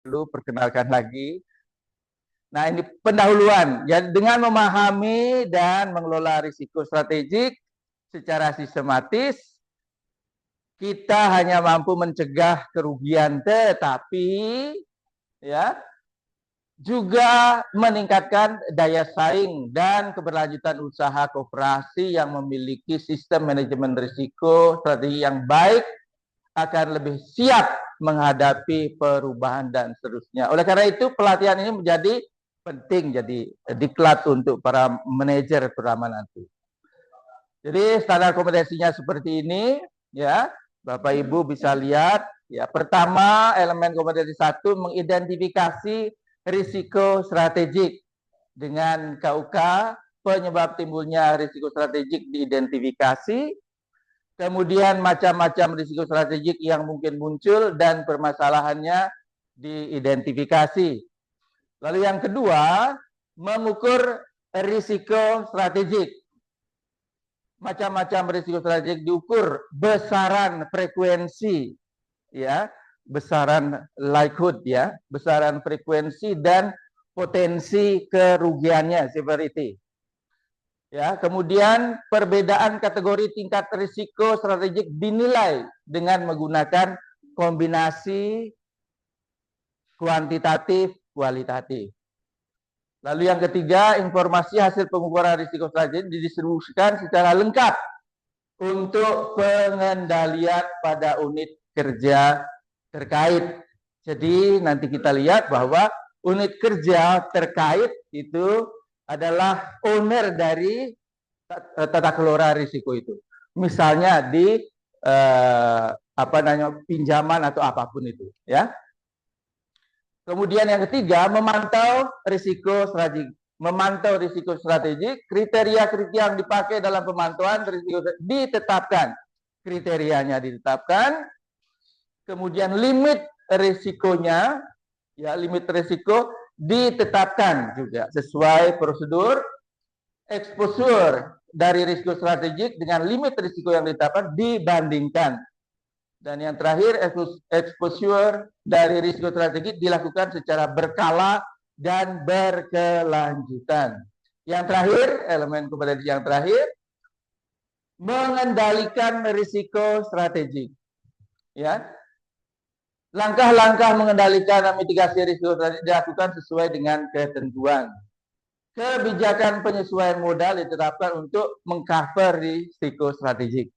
Dulu perkenalkan lagi. Nah, ini pendahuluan. Ya, dengan memahami dan mengelola risiko strategik secara sistematis, kita hanya mampu mencegah kerugian, tetapi ya juga meningkatkan daya saing dan keberlanjutan usaha koperasi yang memiliki sistem manajemen risiko strategi yang baik akan lebih siap menghadapi perubahan dan seterusnya. Oleh karena itu pelatihan ini menjadi penting, jadi diklat untuk para manajer terutama nanti. Jadi standar kompetensinya seperti ini, ya, Bapak Ibu bisa lihat. Ya, pertama elemen kompetensi 1 mengidentifikasi risiko strategik dengan KUK, penyebab timbulnya risiko strategik diidentifikasi. Kemudian macam-macam risiko strategik yang mungkin muncul dan permasalahannya diidentifikasi. Lalu yang kedua, mengukur risiko strategik. Macam-macam risiko strategik diukur, besaran frekuensi, ya, besaran likelihood, ya, besaran frekuensi dan potensi kerugiannya, severity. Ya, kemudian perbedaan kategori tingkat risiko strategik dinilai dengan menggunakan kombinasi kuantitatif kualitatif. Lalu yang ketiga, informasi hasil pengukuran risiko strategik didistribusikan secara lengkap untuk pengendalian pada unit kerja terkait. Jadi nanti kita lihat bahwa unit kerja terkait itu adalah owner dari tata kelola risiko itu. Misalnya di pinjaman atau apapun itu, ya. Kemudian yang ketiga, memantau risiko strategik. Memantau risiko strategik, kriteria-kriteria yang dipakai dalam pemantauan risiko ditetapkan. Kriterianya ditetapkan, kemudian limit risikonya, ya, limit risiko ditetapkan juga sesuai prosedur. Exposure dari risiko strategik dengan limit risiko yang ditetapkan dibandingkan. Dan yang terakhir, exposure dari risiko strategik dilakukan secara berkala dan berkelanjutan. Yang terakhir, elemen kompetensi yang terakhir, mengendalikan risiko strategik. Ya, langkah-langkah mengendalikan dan mitigasi risiko strategik dilakukan sesuai dengan ketentuan. Kebijakan penyesuaian modal ditetapkan untuk mengcover risiko strategik.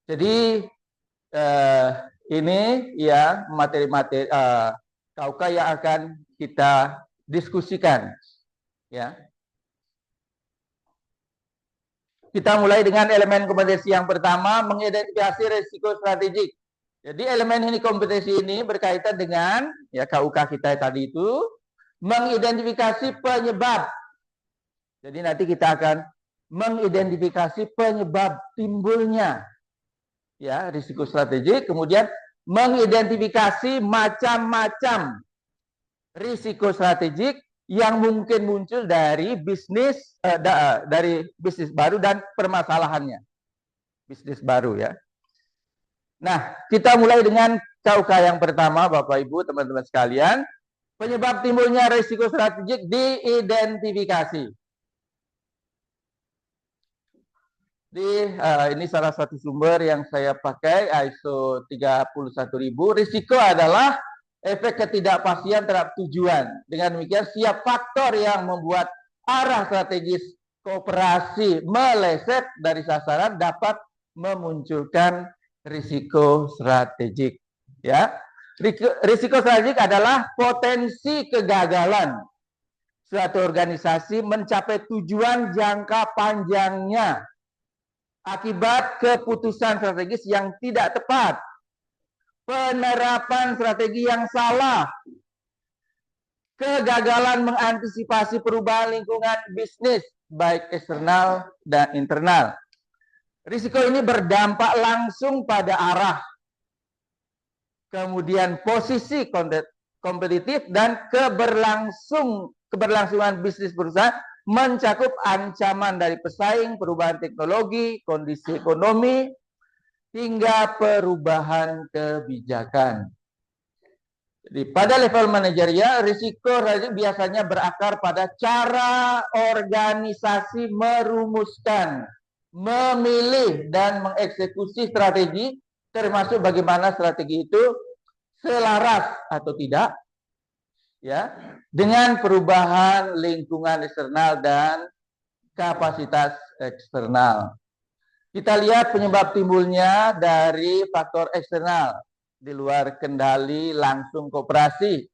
Jadi ini ya materi-materi KUK yang akan kita diskusikan. Ya. Kita mulai dengan elemen kompetensi yang pertama, mengidentifikasi risiko strategik. Jadi elemen ini kompetensi ini berkaitan dengan ya KUK kita tadi itu mengidentifikasi penyebab. Jadi nanti kita akan mengidentifikasi penyebab timbulnya ya risiko strategik, kemudian mengidentifikasi macam-macam risiko strategik yang mungkin muncul dari bisnis baru dan permasalahannya. Bisnis baru ya. Nah, kita mulai dengan KUK yang pertama, Bapak Ibu, teman-teman sekalian. Penyebab timbulnya risiko strategik diidentifikasi. Ini salah satu sumber yang saya pakai, ISO 31000. Risiko adalah efek ketidakpastian terhadap tujuan. Dengan demikian, setiap faktor yang membuat arah strategis kooperasi meleset dari sasaran dapat memunculkan risiko strategik. Ya, risiko strategik adalah potensi kegagalan suatu organisasi mencapai tujuan jangka panjangnya akibat keputusan strategis yang tidak tepat, penerapan strategi yang salah, kegagalan mengantisipasi perubahan lingkungan bisnis, baik eksternal dan internal. Risiko ini berdampak langsung pada arah, kemudian posisi kompetitif dan keberlangsungan bisnis perusahaan, mencakup ancaman dari pesaing, perubahan teknologi, kondisi ekonomi, hingga perubahan kebijakan. Jadi pada level manajerial, risiko biasanya berakar pada cara organisasi merumuskan, memilih, dan mengeksekusi strategi, termasuk bagaimana strategi itu selaras atau tidak, ya, dengan perubahan lingkungan eksternal dan kapasitas eksternal. Kita lihat penyebab timbulnya dari faktor eksternal di luar kendali langsung koperasi.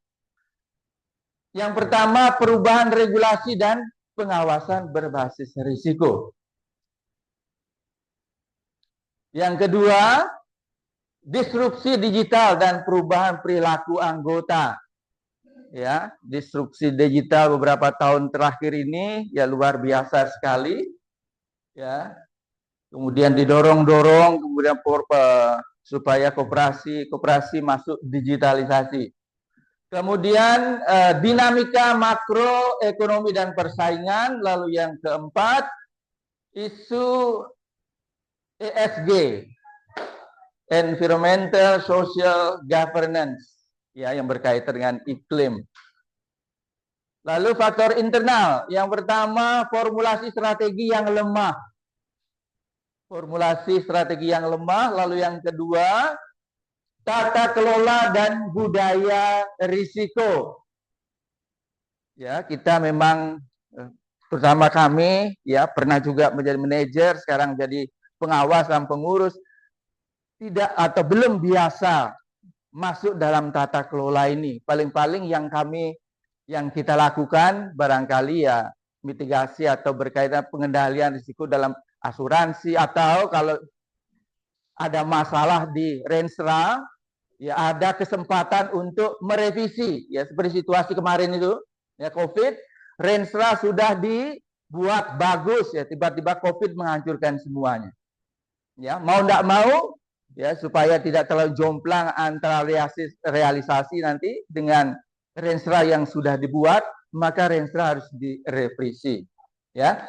Yang pertama, perubahan regulasi dan pengawasan berbasis risiko. Yang kedua, disrupsi digital dan perubahan perilaku anggota. Ya, disrupsi digital beberapa tahun terakhir ini ya luar biasa sekali. Ya. Kemudian didorong-dorong, kemudian supaya koperasi masuk digitalisasi. Kemudian dinamika makroekonomi dan persaingan. Lalu yang keempat, isu ESG, Environmental Social Governance, ya, yang berkaitan dengan iklim. Lalu faktor internal, yang pertama formulasi strategi yang lemah. Formulasi strategi yang lemah. Lalu yang kedua, tata kelola dan budaya risiko. Ya, kita memang pertama kami ya pernah juga menjadi manajer, sekarang jadi pengawas dan pengurus, tidak atau belum biasa masuk dalam tata kelola ini. Paling-paling yang kita lakukan barangkali ya mitigasi atau berkaitan pengendalian risiko dalam asuransi, atau kalau ada masalah di Renstra, ya ada kesempatan untuk merevisi, ya seperti situasi kemarin itu, ya COVID, Renstra sudah dibuat bagus, ya tiba-tiba COVID menghancurkan semuanya. Ya mau tidak mau, ya supaya tidak terlalu jomplang antara realisasi nanti dengan Renstra yang sudah dibuat, maka Renstra harus direvisi. Ya,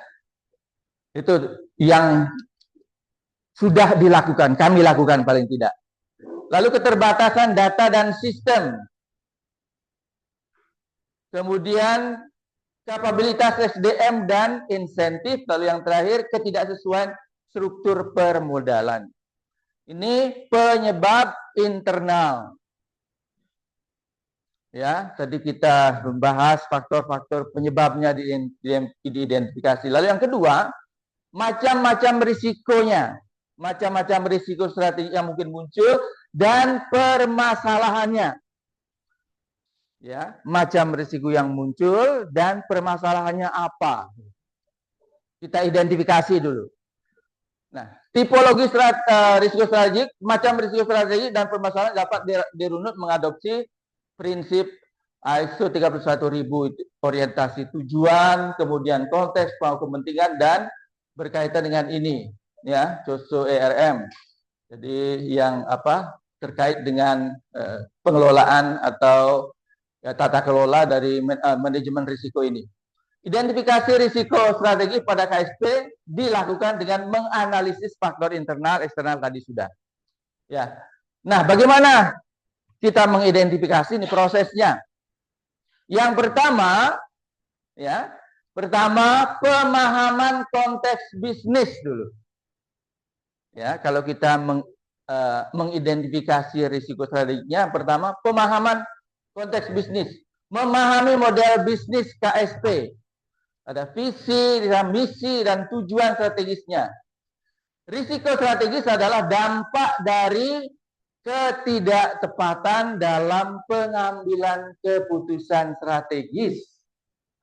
itu yang sudah dilakukan, kami lakukan paling tidak. Lalu keterbatasan data dan sistem. Kemudian kapabilitas SDM dan insentif. Lalu yang terakhir, ketidaksesuaian struktur permodalan. Ini penyebab internal. Ya, tadi kita membahas faktor-faktor penyebabnya diidentifikasi. Lalu yang kedua, macam-macam risikonya. Macam-macam risiko strategi yang mungkin muncul dan permasalahannya. Ya, macam risiko yang muncul dan permasalahannya apa? Kita identifikasi dulu. Nah, tipologi risiko strategik, macam risiko strategik dan permasalahan dapat dirunut mengadopsi prinsip ISO 31000, orientasi tujuan, kemudian konteks, kepentingan, dan berkaitan dengan ini, ya, COSO ERM. Jadi yang terkait dengan pengelolaan atau ya, tata kelola dari manajemen risiko ini. Identifikasi risiko strategi pada KSP dilakukan dengan menganalisis faktor internal, eksternal tadi sudah. Ya. Nah, bagaimana kita mengidentifikasi ini prosesnya? Yang pertama, ya, pemahaman konteks bisnis dulu. Ya, kalau kita mengidentifikasi risiko strateginya, pertama pemahaman konteks bisnis, memahami model bisnis KSP, ada visi, misi, dan tujuan strategisnya. Risiko strategis adalah dampak dari ketidaktepatan dalam pengambilan keputusan strategis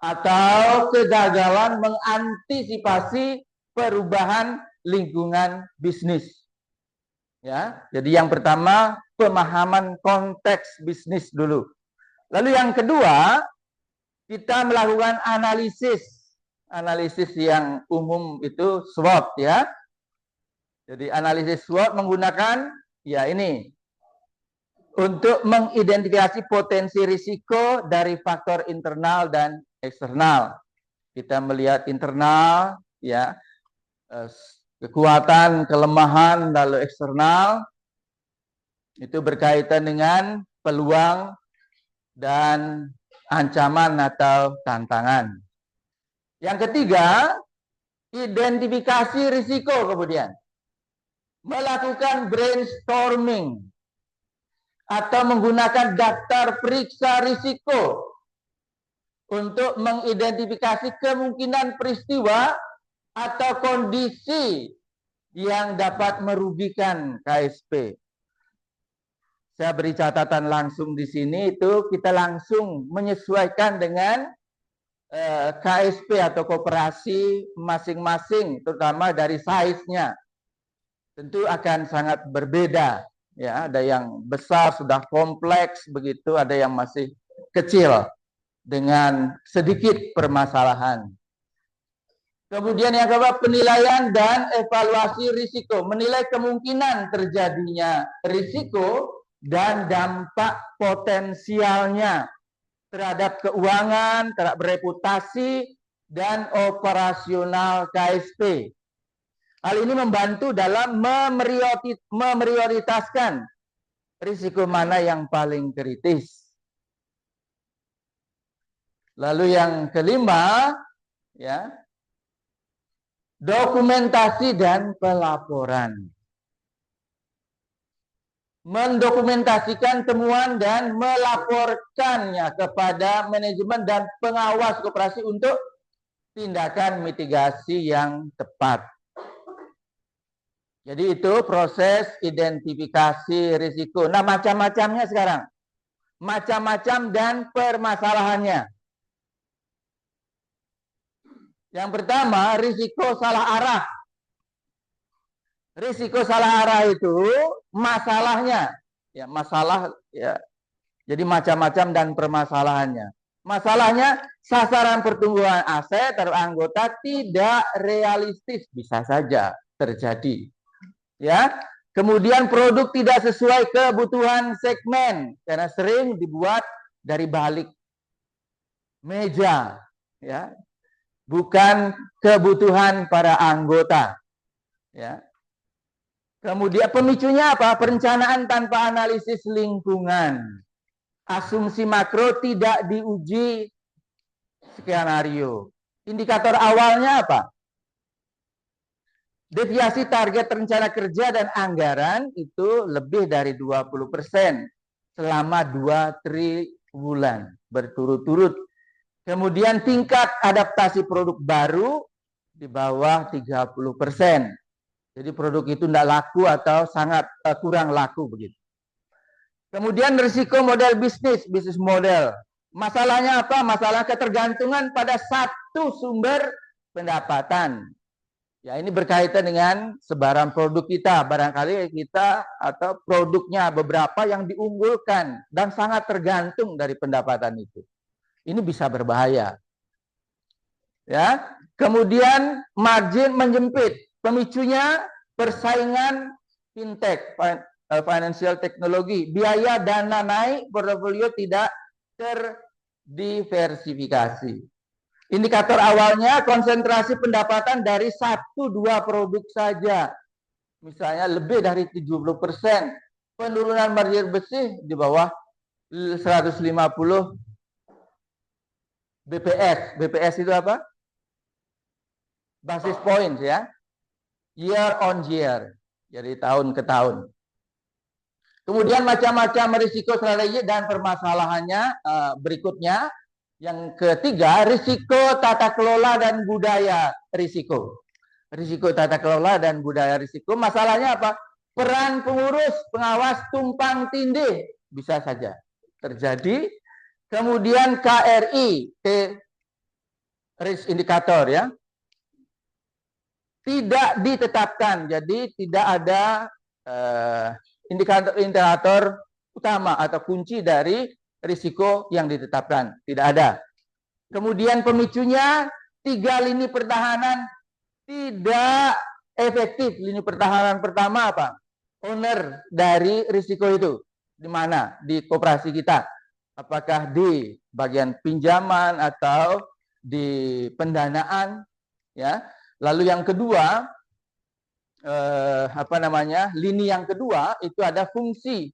atau kegagalan mengantisipasi perubahan lingkungan bisnis. Ya, jadi yang pertama pemahaman konteks bisnis dulu. Lalu yang kedua, kita melakukan analisis yang umum itu SWOT, ya. Jadi analisis SWOT menggunakan ya ini untuk mengidentifikasi potensi risiko dari faktor internal dan eksternal. Kita melihat internal, ya, kekuatan, kelemahan, lalu eksternal itu berkaitan dengan peluang dan ancaman atau tantangan. Yang ketiga, identifikasi risiko kemudian. Melakukan brainstorming atau menggunakan daftar periksa risiko untuk mengidentifikasi kemungkinan peristiwa atau kondisi yang dapat merugikan KSP. Saya beri catatan langsung di sini, itu kita langsung menyesuaikan dengan KSP atau koperasi masing-masing, terutama dari size-nya. Tentu akan sangat berbeda, ya. Ada yang besar sudah kompleks begitu, ada yang masih kecil dengan sedikit permasalahan. Kemudian yang kedua, penilaian dan evaluasi risiko, menilai kemungkinan terjadinya risiko dan dampak potensialnya terhadap keuangan, terhadap reputasi dan operasional KSP. Hal ini membantu dalam memprioritaskan risiko mana yang paling kritis. Lalu yang kelima, ya, dokumentasi dan pelaporan. Mendokumentasikan temuan dan melaporkannya kepada manajemen dan pengawas koperasi untuk tindakan mitigasi yang tepat. Jadi itu proses identifikasi risiko. Nah, macam-macamnya sekarang. Macam-macam dan permasalahannya. Yang pertama, risiko salah arah. Risiko salah arah itu masalahnya. Ya, masalah ya. Jadi macam-macam dan permasalahannya. Masalahnya, sasaran pertumbuhan aset terhadap anggota tidak realistis, bisa saja terjadi. Ya, kemudian produk tidak sesuai kebutuhan segmen karena sering dibuat dari balik meja, ya, bukan kebutuhan para anggota, ya. Kemudian pemicunya apa? Perencanaan tanpa analisis lingkungan, asumsi makro tidak diuji skenario. Indikator awalnya apa? Deviasi target rencana kerja dan anggaran itu lebih dari 20% selama 2-3 bulan berturut-turut. Kemudian tingkat adaptasi produk baru di bawah 30%. Jadi produk itu tidak laku atau sangat kurang laku begitu. Kemudian risiko model bisnis model. Masalahnya apa? Masalah ketergantungan pada satu sumber pendapatan. Ya, ini berkaitan dengan sebaran produk kita. Barangkali kita atau produknya beberapa yang diunggulkan dan sangat tergantung dari pendapatan itu. Ini bisa berbahaya. Ya. Kemudian margin menjepit. Pemicunya persaingan fintech, financial technology. Biaya dana naik, portofolio tidak terdiversifikasi. Indikator awalnya konsentrasi pendapatan dari 1-2 produk saja. Misalnya lebih dari 70%. Penurunan margin bersih di bawah 150 BPS. BPS itu apa? Basis points, ya. Year on year. Jadi tahun ke tahun. Kemudian macam-macam risiko strategi dan permasalahannya berikutnya. Yang ketiga, risiko tata kelola dan budaya risiko. Risiko tata kelola dan budaya risiko. Masalahnya apa? Peran pengurus, pengawas tumpang tindih bisa saja terjadi. Kemudian KRI, risk indicator, ya, tidak ditetapkan. Jadi tidak ada indikator utama atau kunci dari risiko yang ditetapkan, tidak ada. Kemudian pemicunya 3 lini pertahanan tidak efektif. Lini pertahanan pertama apa? Owner dari risiko itu di mana? Di koperasi kita. Apakah di bagian pinjaman atau di pendanaan, ya. Lalu yang kedua, lini yang kedua itu ada fungsi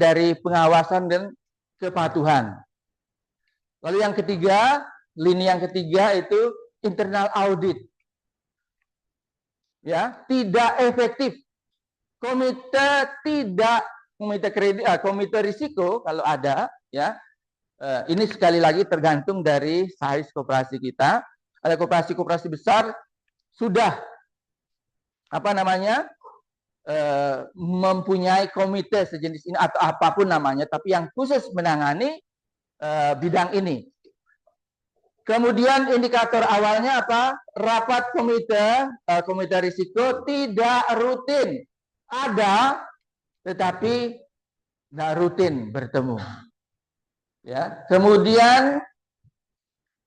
dari pengawasan dan kepatuhan. Lalu yang ketiga, lini yang ketiga itu internal audit. Ya, tidak efektif. Komite risiko kalau ada, ya. Ini sekali lagi tergantung dari size koperasi kita. Ada koperasi-koperasi besar sudah mempunyai komite sejenis ini atau apapun namanya, tapi yang khusus menangani bidang ini. Kemudian indikator awalnya apa? Rapat komite risiko tidak rutin. Ada, tetapi tidak rutin bertemu. Ya. Kemudian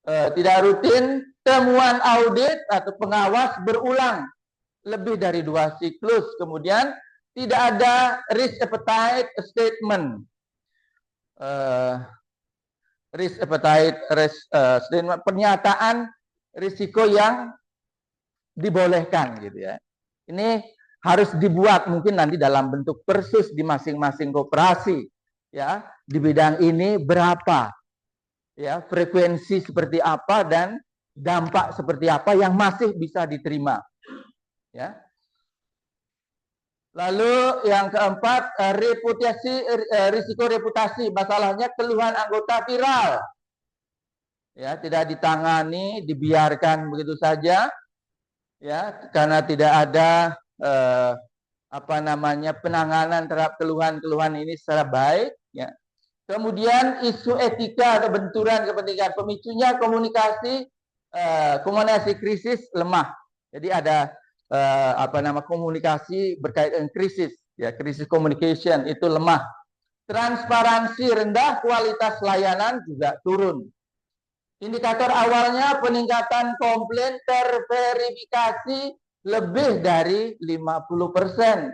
tidak rutin, temuan audit atau pengawas berulang lebih dari 2 siklus. Kemudian tidak ada risk appetite statement. Risk appetite statement, pernyataan risiko yang dibolehkan gitu ya. Ini harus dibuat mungkin nanti dalam bentuk persis di masing-masing koperasi ya. Di bidang ini berapa ya, frekuensi seperti apa dan dampak seperti apa yang masih bisa diterima. Ya. Lalu yang keempat, risiko reputasi. Masalahnya keluhan anggota viral. Ya, tidak ditangani, dibiarkan begitu saja. Ya, karena tidak ada penanganan terhadap keluhan-keluhan ini secara baik, ya. Kemudian isu etika atau benturan kepentingan, pemicunya komunikasi krisis lemah. Jadi ada komunikasi berkaitan krisis, ya, krisis communication itu lemah. Transparansi rendah, kualitas layanan juga turun. Indikator awalnya peningkatan komplain terverifikasi lebih dari 50%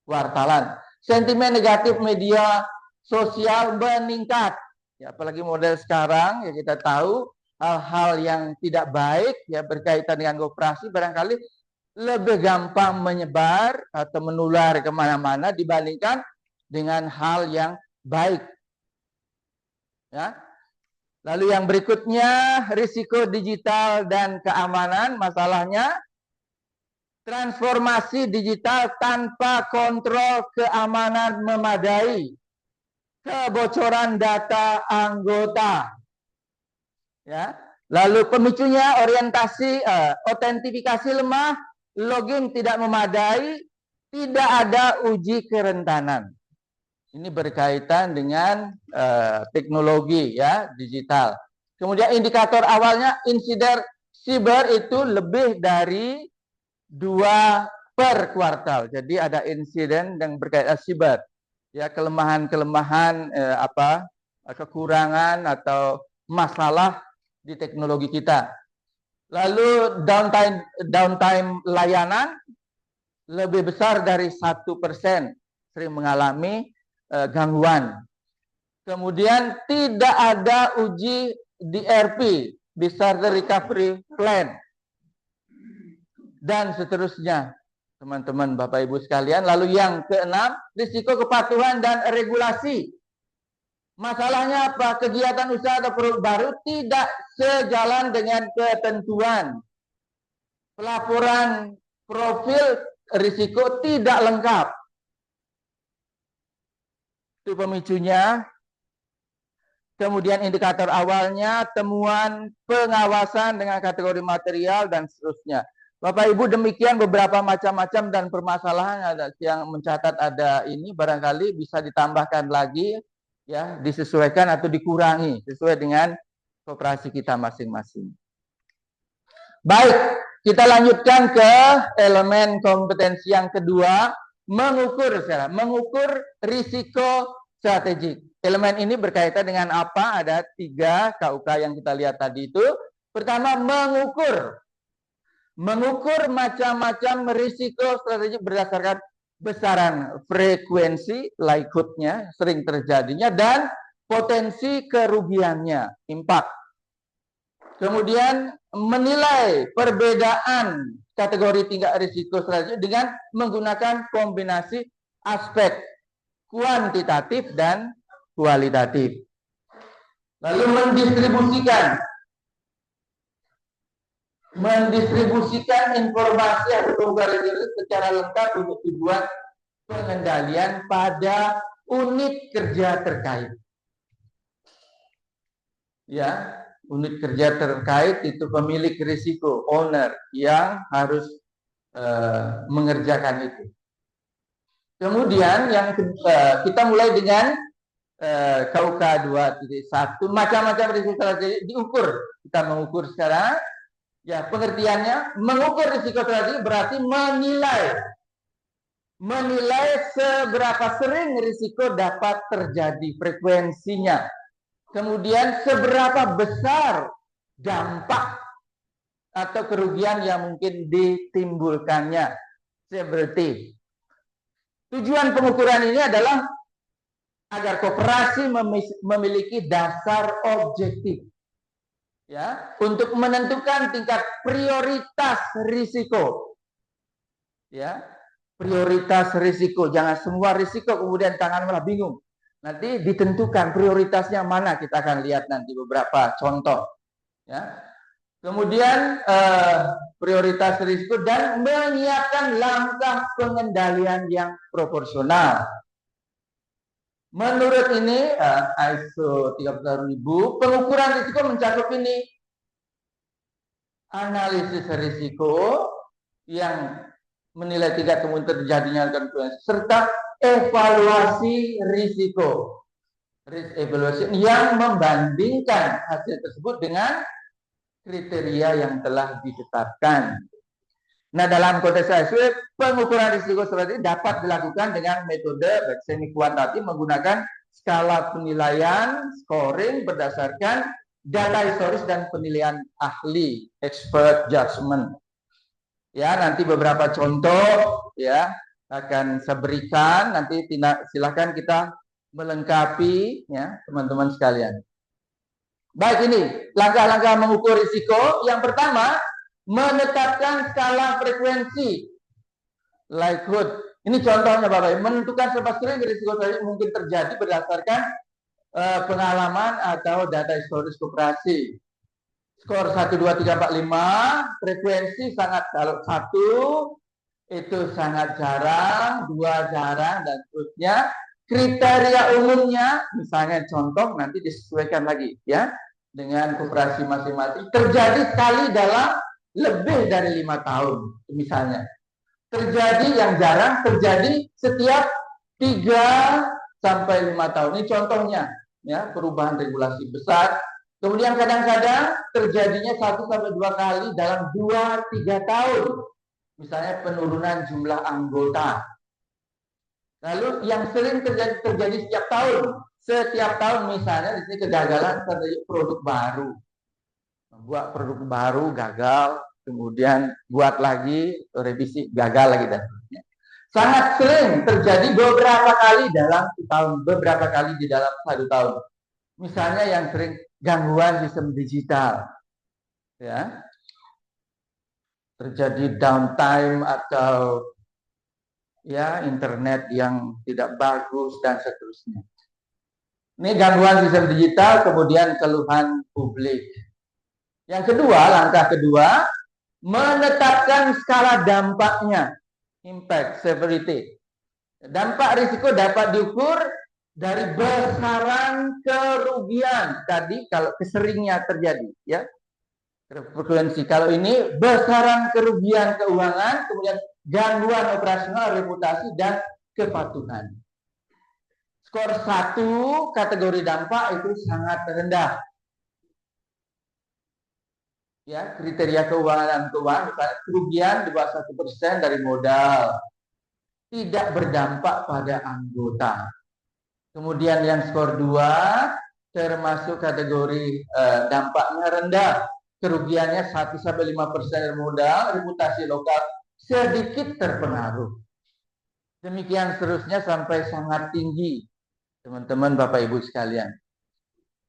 wartalan. Sentimen negatif media sosial meningkat. Ya, apalagi model sekarang ya kita tahu hal-hal yang tidak baik ya berkaitan dengan koperasi barangkali lebih gampang menyebar atau menular kemana-mana dibandingkan dengan hal yang baik. Ya. Lalu yang berikutnya, risiko digital dan keamanan. Masalahnya, transformasi digital tanpa kontrol keamanan memadai. Kebocoran data anggota. Ya. Lalu pemicunya orientasi, otentifikasi lemah, login tidak memadai, tidak ada uji kerentanan. Ini berkaitan dengan teknologi ya, digital. Kemudian indikator awalnya insiden siber itu lebih dari 2 per kuartal. Jadi ada insiden yang berkaitan siber. Ya, kelemahan-kelemahan kekurangan atau masalah di teknologi kita. Lalu downtime layanan lebih besar dari 1%, sering mengalami gangguan. Kemudian tidak ada uji DRP, Disaster Recovery Plan, dan seterusnya, teman-teman, Bapak Ibu sekalian. Lalu yang keenam, risiko kepatuhan dan regulasi. Masalahnya apa? Kegiatan usaha atau produk baru tidak sejalan dengan ketentuan. Pelaporan profil risiko tidak lengkap. Itu pemicunya. Kemudian indikator awalnya, temuan pengawasan dengan kategori material, dan seterusnya. Bapak Ibu, demikian beberapa macam-macam dan permasalahan yang mencatat ada ini, barangkali bisa ditambahkan lagi, ya, disesuaikan atau dikurangi sesuai dengan koperasi kita masing-masing. Baik, kita lanjutkan ke elemen kompetensi yang kedua, mengukur risiko strategik. Elemen ini berkaitan dengan apa? Ada 3 KUK yang kita lihat tadi itu. Pertama, mengukur macam-macam risiko strategik berdasarkan besaran frekuensi likelihood-nya, sering terjadinya, dan potensi kerugiannya, impact. Kemudian menilai perbedaan kategori tingkat risiko strategik dengan menggunakan kombinasi aspek kuantitatif dan kualitatif. Lalu mendistribusikan informasi atau pembukaan secara lengkap untuk tujuan pengendalian pada unit kerja terkait. Ya, unit kerja terkait itu pemilik risiko, owner yang harus mengerjakan itu. Kemudian yang kita mulai dengan KUK 2.1, macam-macam risiko strategi diukur. Kita mengukur sekarang. Ya, pengertiannya mengukur risiko strategi berarti menilai seberapa sering risiko dapat terjadi, frekuensinya. Kemudian seberapa besar dampak atau kerugian yang mungkin ditimbulkannya. Seperti tujuan pengukuran ini adalah agar koperasi memiliki dasar objektif, ya, untuk menentukan tingkat prioritas risiko. Ya, prioritas risiko, jangan semua risiko kemudian tangan malah bingung. Nanti ditentukan prioritasnya mana, kita akan lihat nanti beberapa contoh. Ya. Kemudian prioritas risiko dan menyiapkan langkah pengendalian yang proporsional. Menurut ini ISO 30000, pengukuran risiko mencakup ini: analisis risiko yang menilai tingkat kemungkinan terjadinya konflik, serta evaluasi risiko, risk evaluation, yang membandingkan hasil tersebut dengan kriteria yang telah ditetapkan. Nah, dalam konteks ISO, pengukuran risiko strategi dapat dilakukan dengan metode semi kuantitatif menggunakan skala penilaian scoring berdasarkan data historis dan penilaian ahli, expert judgment. Ya, nanti beberapa contoh ya akan saya berikan, nanti silakan kita melengkapi ya teman-teman sekalian. Baik, ini langkah-langkah mengukur risiko. Yang pertama, menetapkan skala frekuensi likelihood. Ini contohnya Bapak, menentukan seberapa sering risiko tadi mungkin terjadi berdasarkan pengalaman atau data historis koperasi. Skor 1, 2, 3, 4, 5, frekuensi sangat, kalau 1 itu sangat jarang, 2 jarang, dan seterusnya. Kriteria umumnya, misalnya contoh nanti disesuaikan lagi ya dengan koperasi masing-masing. Terjadi sekali dalam lebih dari 5 tahun, misalnya. Terjadi yang jarang, terjadi setiap 3 sampai 5 tahun. Ini contohnya ya, perubahan regulasi besar. Kemudian kadang-kadang terjadinya 1 sampai 2 kali dalam 2-3 tahun. Misalnya penurunan jumlah anggota. Lalu yang sering terjadi setiap tahun. Setiap tahun misalnya di sini kegagalan terjadi produk baru. Membuat produk baru gagal, kemudian buat lagi, revisi gagal lagi dan seterusnya. Sangat sering terjadi beberapa kali dalam setahun, beberapa kali di dalam 1 tahun. Misalnya yang sering gangguan sistem digital, ya, terjadi downtime atau ya internet yang tidak bagus dan seterusnya. Ini gangguan sistem digital, kemudian keluhan publik. Yang kedua, langkah kedua, menetapkan skala dampaknya, impact severity. Dampak risiko dapat diukur dari besaran kerugian. Tadi kalau keseringnya terjadi, ya. Frekuensi. Kalau ini besaran kerugian keuangan, kemudian gangguan operasional, reputasi, dan kepatuhan. Skor 1 kategori dampak itu sangat rendah. Ya, kriteria keuangan, misalnya kerugian di bawah 1% dari modal, tidak berdampak pada anggota. Kemudian yang skor 2 termasuk kategori dampaknya rendah, kerugiannya 1-5% dari modal, reputasi lokal sedikit terpengaruh. Demikian seterusnya sampai sangat tinggi, teman-teman Bapak Ibu sekalian.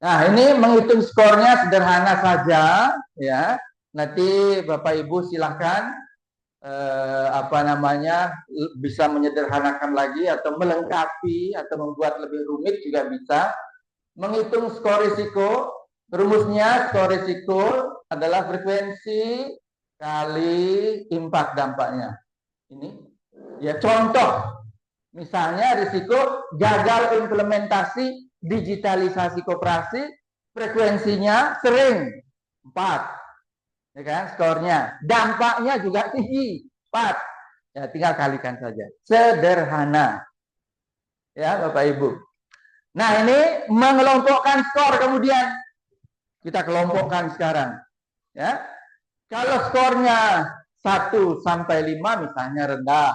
Nah, ini menghitung skornya sederhana saja, ya. Nanti Bapak Ibu silahkan bisa menyederhanakan lagi atau melengkapi atau membuat lebih rumit juga bisa. Menghitung skor risiko, rumusnya skor risiko adalah frekuensi kali impact dampaknya. Ini ya contoh, misalnya risiko gagal implementasi digitalisasi koperasi, frekuensinya sering 4, ya kan, skornya. Dampaknya juga tinggi 4. Ya, tinggal kalikan saja. Sederhana. Ya, Bapak Ibu. Nah, ini mengelompokkan skor kemudian. Kita kelompokkan sekarang. Ya. Kalau skornya 1 sampai 5 misalnya rendah.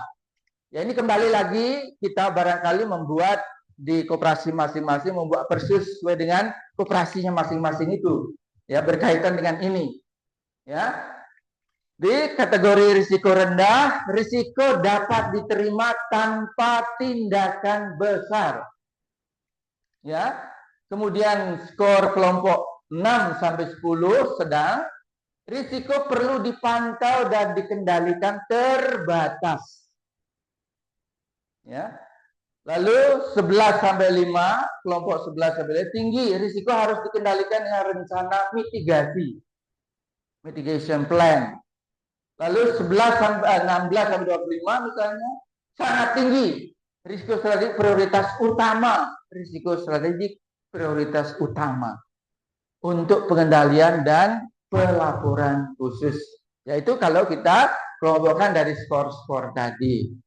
Ya, ini kembali lagi kita barangkali membuat di koperasi masing-masing, membuat persis sesuai dengan koperasinya masing-masing itu. Ya, berkaitan dengan ini. Ya. Di kategori risiko rendah, risiko dapat diterima tanpa tindakan besar. Ya. Kemudian skor kelompok 6 sampai 10 sedang, risiko perlu dipantau dan dikendalikan terbatas. Ya. Lalu 11 sampai 5, kelompok 11 sampai 5 tinggi, risiko harus dikendalikan dengan rencana mitigasi. Mitigation plan. Lalu 11 sampai 16 sampai 25 misalnya sangat tinggi, risiko strategik prioritas utama, risiko strategik prioritas utama untuk pengendalian dan pelaporan khusus. Yaitu kalau kita kelompokkan dari skor-skor tadi.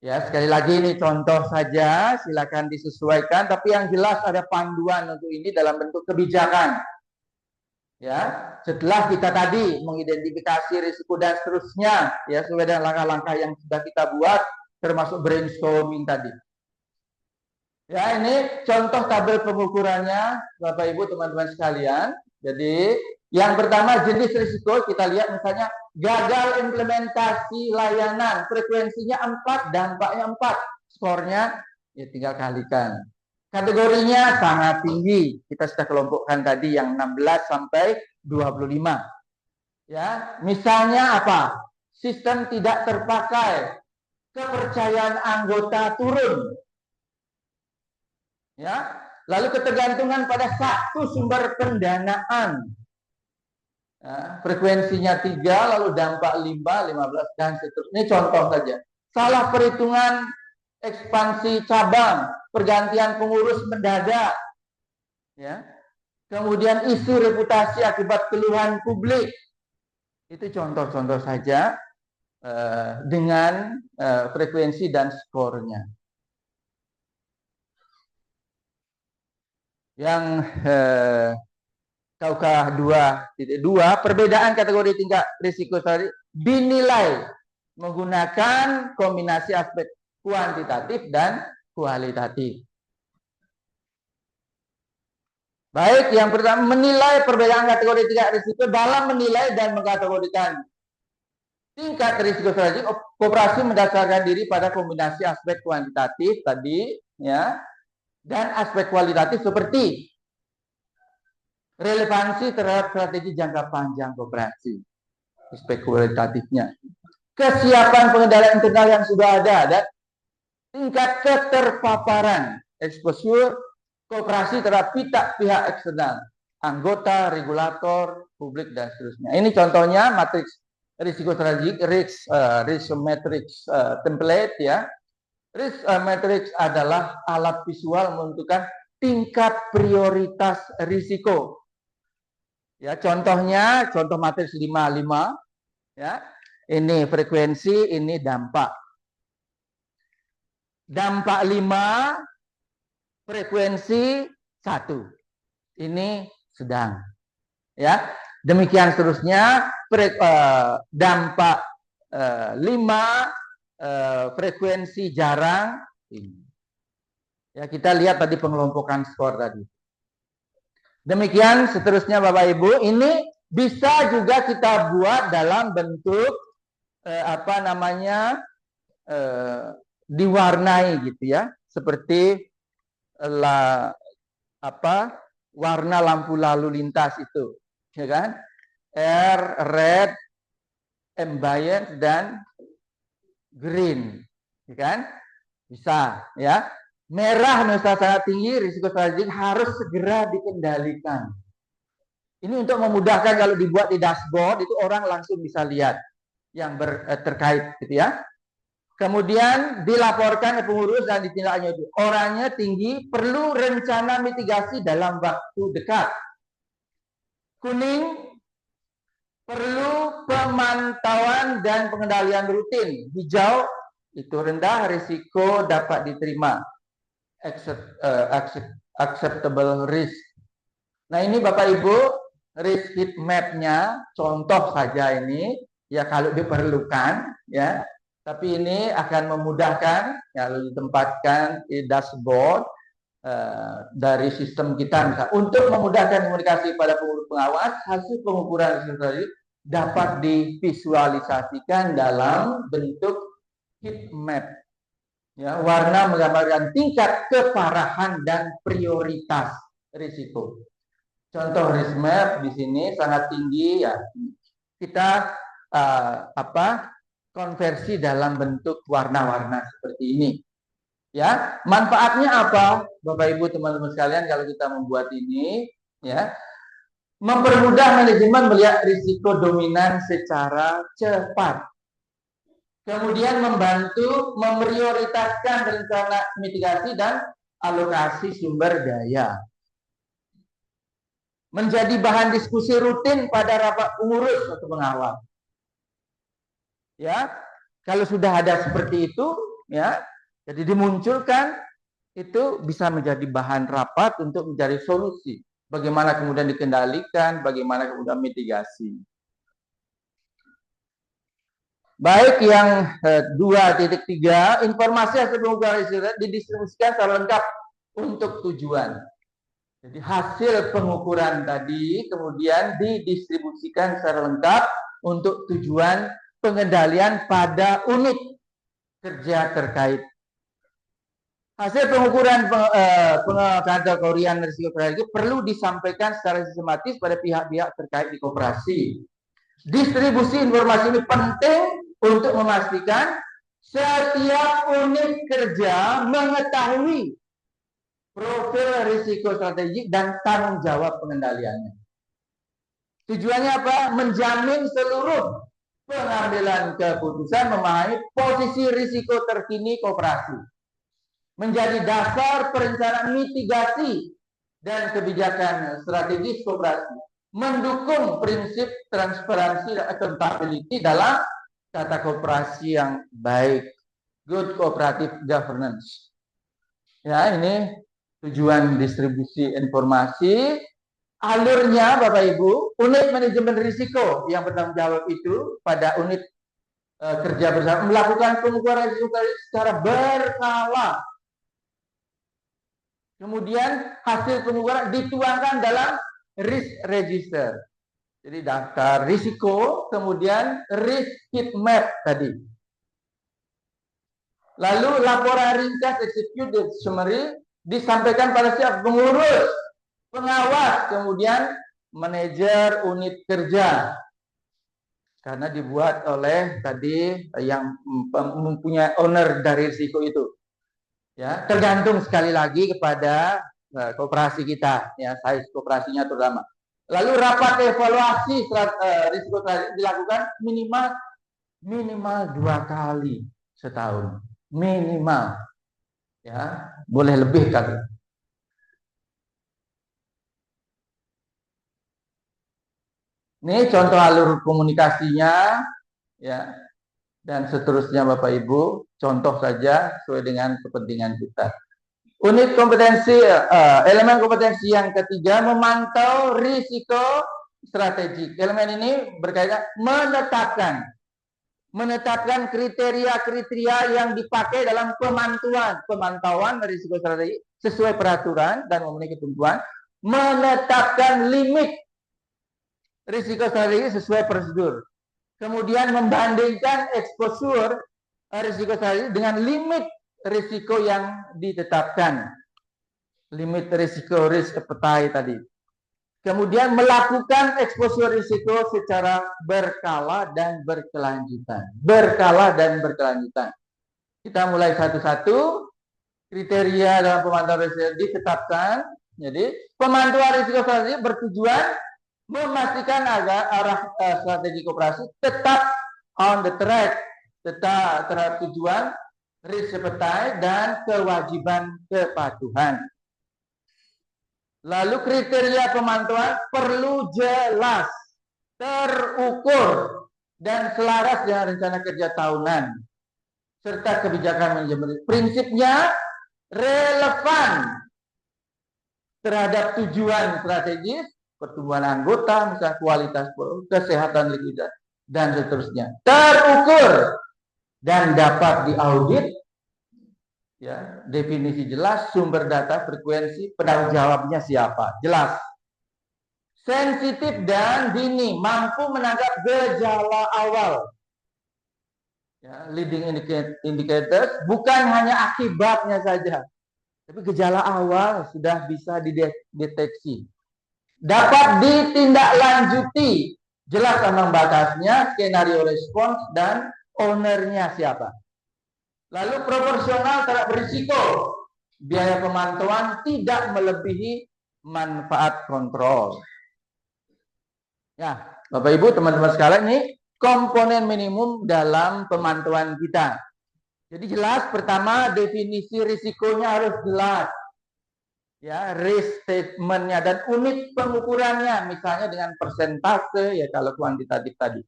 Ya, sekali lagi ini contoh saja, silakan disesuaikan, tapi yang jelas ada panduan untuk ini dalam bentuk kebijakan. Ya, setelah kita tadi mengidentifikasi risiko dan seterusnya, ya, sesuai dengan langkah-langkah yang sudah kita buat, termasuk brainstorming tadi. Ya, ini contoh tabel pengukurannya, Bapak Ibu teman-teman sekalian. Jadi, yang pertama jenis risiko kita lihat misalnya gagal implementasi layanan, frekuensinya 4, dampaknya 4, skornya ya tinggal kalikan. Kategorinya sangat tinggi. Kita sudah kelompokkan tadi yang 16 sampai 25. Ya, misalnya apa? Sistem tidak terpakai, kepercayaan anggota turun. Ya, lalu ketergantungan pada satu sumber pendanaan. Ya, frekuensinya 3, lalu dampak 5, 15 dan seterusnya. Ini contoh saja. Salah perhitungan ekspansi cabang, pergantian pengurus mendadak, ya. Kemudian isu reputasi akibat keluhan publik. Itu contoh-contoh saja dengan frekuensi dan skornya. Yang KUK 2.2, perbedaan kategori tingkat risiko tadi dinilai menggunakan kombinasi aspek kuantitatif dan kualitatif. Baik, yang pertama menilai perbedaan kategori tingkat risiko dalam menilai dan mengkategorikan tingkat risiko strategik koperasi mendasarkan diri pada kombinasi aspek kuantitatif tadi, ya, dan aspek kualitatif seperti relevansi terhadap strategi jangka panjang koperasi, aspek kualitatifnya, kesiapan pengendalian internal yang sudah ada, dan tingkat keterpaparan exposure koperasi terhadap pihak eksternal, anggota, regulator, publik dan seterusnya. Ini contohnya matriks risiko strategik, risk matrix template, ya. Risk matrix adalah alat visual menentukan tingkat prioritas risiko. Ya, contohnya contoh matriks 55, ya. Ini frekuensi, ini dampak. Dampak 5, frekuensi 1. Ini sedang. Ya. Demikian seterusnya, dampak 5, frekuensi jarang. Ini. Ya, kita lihat tadi pengelompokan skor tadi. Demikian seterusnya Bapak Ibu, ini bisa juga kita buat dalam bentuk diwarnai gitu ya, seperti warna lampu lalu lintas itu, ya kan? R red, ambience dan green, ya kan? Bisa, ya. Merah misalnya sangat tinggi, risiko strategik harus segera dikendalikan. Ini untuk memudahkan kalau dibuat di dashboard itu orang langsung bisa lihat yang terkait, gitu ya. Kemudian dilaporkan ke pengurus dan ditindaklanjuti. Orangnya tinggi, perlu rencana mitigasi dalam waktu dekat. Kuning, perlu pemantauan dan pengendalian rutin. Hijau, itu rendah, risiko dapat diterima. Acceptable risk. Nah ini Bapak Ibu, risk heat map-nya, contoh saja ini, ya kalau diperlukan, ya. Tapi ini akan memudahkan, ya, lalu ditempatkan di dashboard dari sistem kita, misalnya, untuk memudahkan komunikasi pada pengurus pengawas, hasil pengukuran risiko dapat divisualisasikan dalam bentuk heat map. Ya, warna menggambarkan tingkat keparahan dan prioritas risiko. Contoh risk map di sini sangat tinggi, ya. Kita konversi dalam bentuk warna-warna seperti ini. Ya, manfaatnya apa, Bapak Ibu teman-teman sekalian kalau kita membuat ini, ya. Mempermudah manajemen melihat risiko dominan secara cepat. Kemudian membantu memprioritaskan rencana mitigasi dan alokasi sumber daya. Menjadi bahan diskusi rutin pada rapat pengurus atau pengawas. Ya, kalau sudah ada seperti itu, ya, jadi dimunculkan, itu bisa menjadi bahan rapat untuk mencari solusi. Bagaimana kemudian dikendalikan, bagaimana kemudian mitigasi. Baik, yang 2.3, informasi hasil pengukuran risiko didistribusikan secara lengkap untuk tujuan. Jadi hasil pengukuran tadi kemudian didistribusikan secara lengkap untuk tujuan pengendalian pada unit kerja terkait. Hasil pengukuran pengkategorian risiko strategik perlu disampaikan secara sistematis pada pihak-pihak terkait di koperasi. Distribusi informasi ini penting untuk memastikan setiap unit kerja mengetahui profil risiko strategik dan tanggung jawab pengendaliannya. Tujuannya apa? Menjamin seluruh pengambilan keputusan memahami posisi risiko terkini koperasi. Menjadi dasar perencanaan mitigasi dan kebijakan strategis koperasi. Mendukung prinsip transparansi dan accountability dalam tata koperasi yang baik. Good cooperative governance. Ya, ini tujuan distribusi informasi. Alurnya Bapak Ibu, unit manajemen risiko yang bertanggung jawab itu pada unit kerja bersama melakukan pengukuran risiko secara berkala. Kemudian hasil pengukuran dituangkan dalam risk register. Jadi daftar risiko, kemudian risk heat map tadi. Lalu laporan ringkas executive summary disampaikan pada siapa? Pengurus, pengawas, kemudian manajer unit kerja. Karena dibuat oleh tadi yang mempunyai owner dari risiko itu. Ya, tergantung sekali lagi kepada koperasi kita, ya, size koperasinya terutama. Lalu rapat evaluasi risiko dilakukan minimal 2 kali setahun, minimal, ya, boleh lebih kali. Ini contoh alur komunikasinya, ya, dan seterusnya Bapak Ibu, contoh saja sesuai dengan kepentingan kita. Unit kompetensi, elemen kompetensi yang ketiga, memantau risiko strategik. Elemen ini berkaitan menetapkan kriteria-kriteria yang dipakai dalam pemantauan risiko strategik sesuai peraturan dan memenuhi ketentuan, menetapkan limit risiko strategis sesuai prosedur. Kemudian membandingkan exposure risiko strategis dengan limit risiko yang ditetapkan. Limit risiko risk appetite tadi. Kemudian melakukan exposure risiko secara berkala dan berkelanjutan. Berkala dan berkelanjutan. Kita mulai satu-satu. Kriteria dalam pemantauan risiko ditetapkan. Jadi pemantauan risiko strategik bertujuan memastikan agar arah strategi koperasi tetap on the track, tetap terhadap tujuan, risk appetite, dan kewajiban kepatuhan. Lalu kriteria pemantauan perlu jelas, terukur, dan selaras dengan rencana kerja tahunan, serta kebijakan manajemen. Prinsipnya relevan terhadap tujuan strategis, pertumbuhan anggota, misalnya kualitas, kesehatan likuiditas, dan seterusnya. Terukur dan dapat diaudit. Ya, definisi jelas, sumber data, frekuensi, penanggung jawabnya siapa, jelas. Sensitif dan dini, mampu menangkap gejala awal. Ya, leading indicators bukan hanya akibatnya saja, tapi gejala awal sudah bisa dideteksi. Dapat ditindaklanjuti, jelas ambang batasnya, skenario respons, dan ownernya siapa. Lalu proporsional terhadap berisiko. Biaya pemantauan tidak melebihi manfaat kontrol. Ya, Bapak Ibu, teman-teman sekalian, ini komponen minimum dalam pemantauan kita. Jadi jelas, pertama definisi risikonya harus jelas. Ya, risk statement-nya dan unit pengukurannya, misalnya dengan persentase, ya kalau kuantitatif tadi.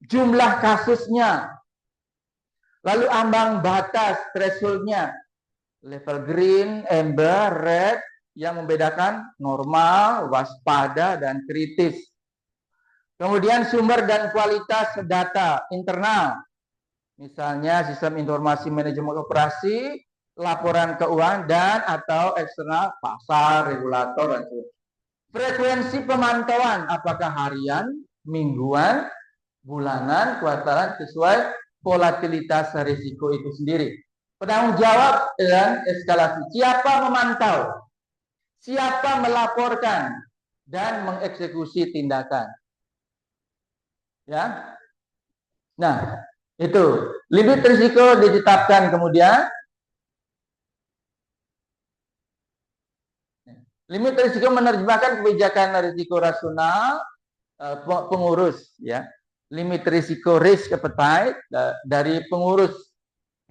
Jumlah kasusnya. Lalu ambang batas, threshold-nya. Level green, amber, red, yang membedakan normal, waspada, dan kritis. Kemudian sumber dan kualitas data internal. Misalnya sistem informasi manajemen operasi, laporan keuangan, dan atau eksternal, pasar, regulator, dan sebagainya. Frekuensi pemantauan, apakah harian, mingguan, bulanan, kuartalan, sesuai volatilitas risiko itu sendiri. Penanggung jawab dan eskalasi. Siapa memantau? Siapa melaporkan? Dan mengeksekusi tindakan. Ya. Nah, itu. Limit risiko ditetapkan kemudian. Limit risiko menerjemahkan kebijakan risiko rasional pengurus, ya. Limit risiko, risk appetite dari pengurus,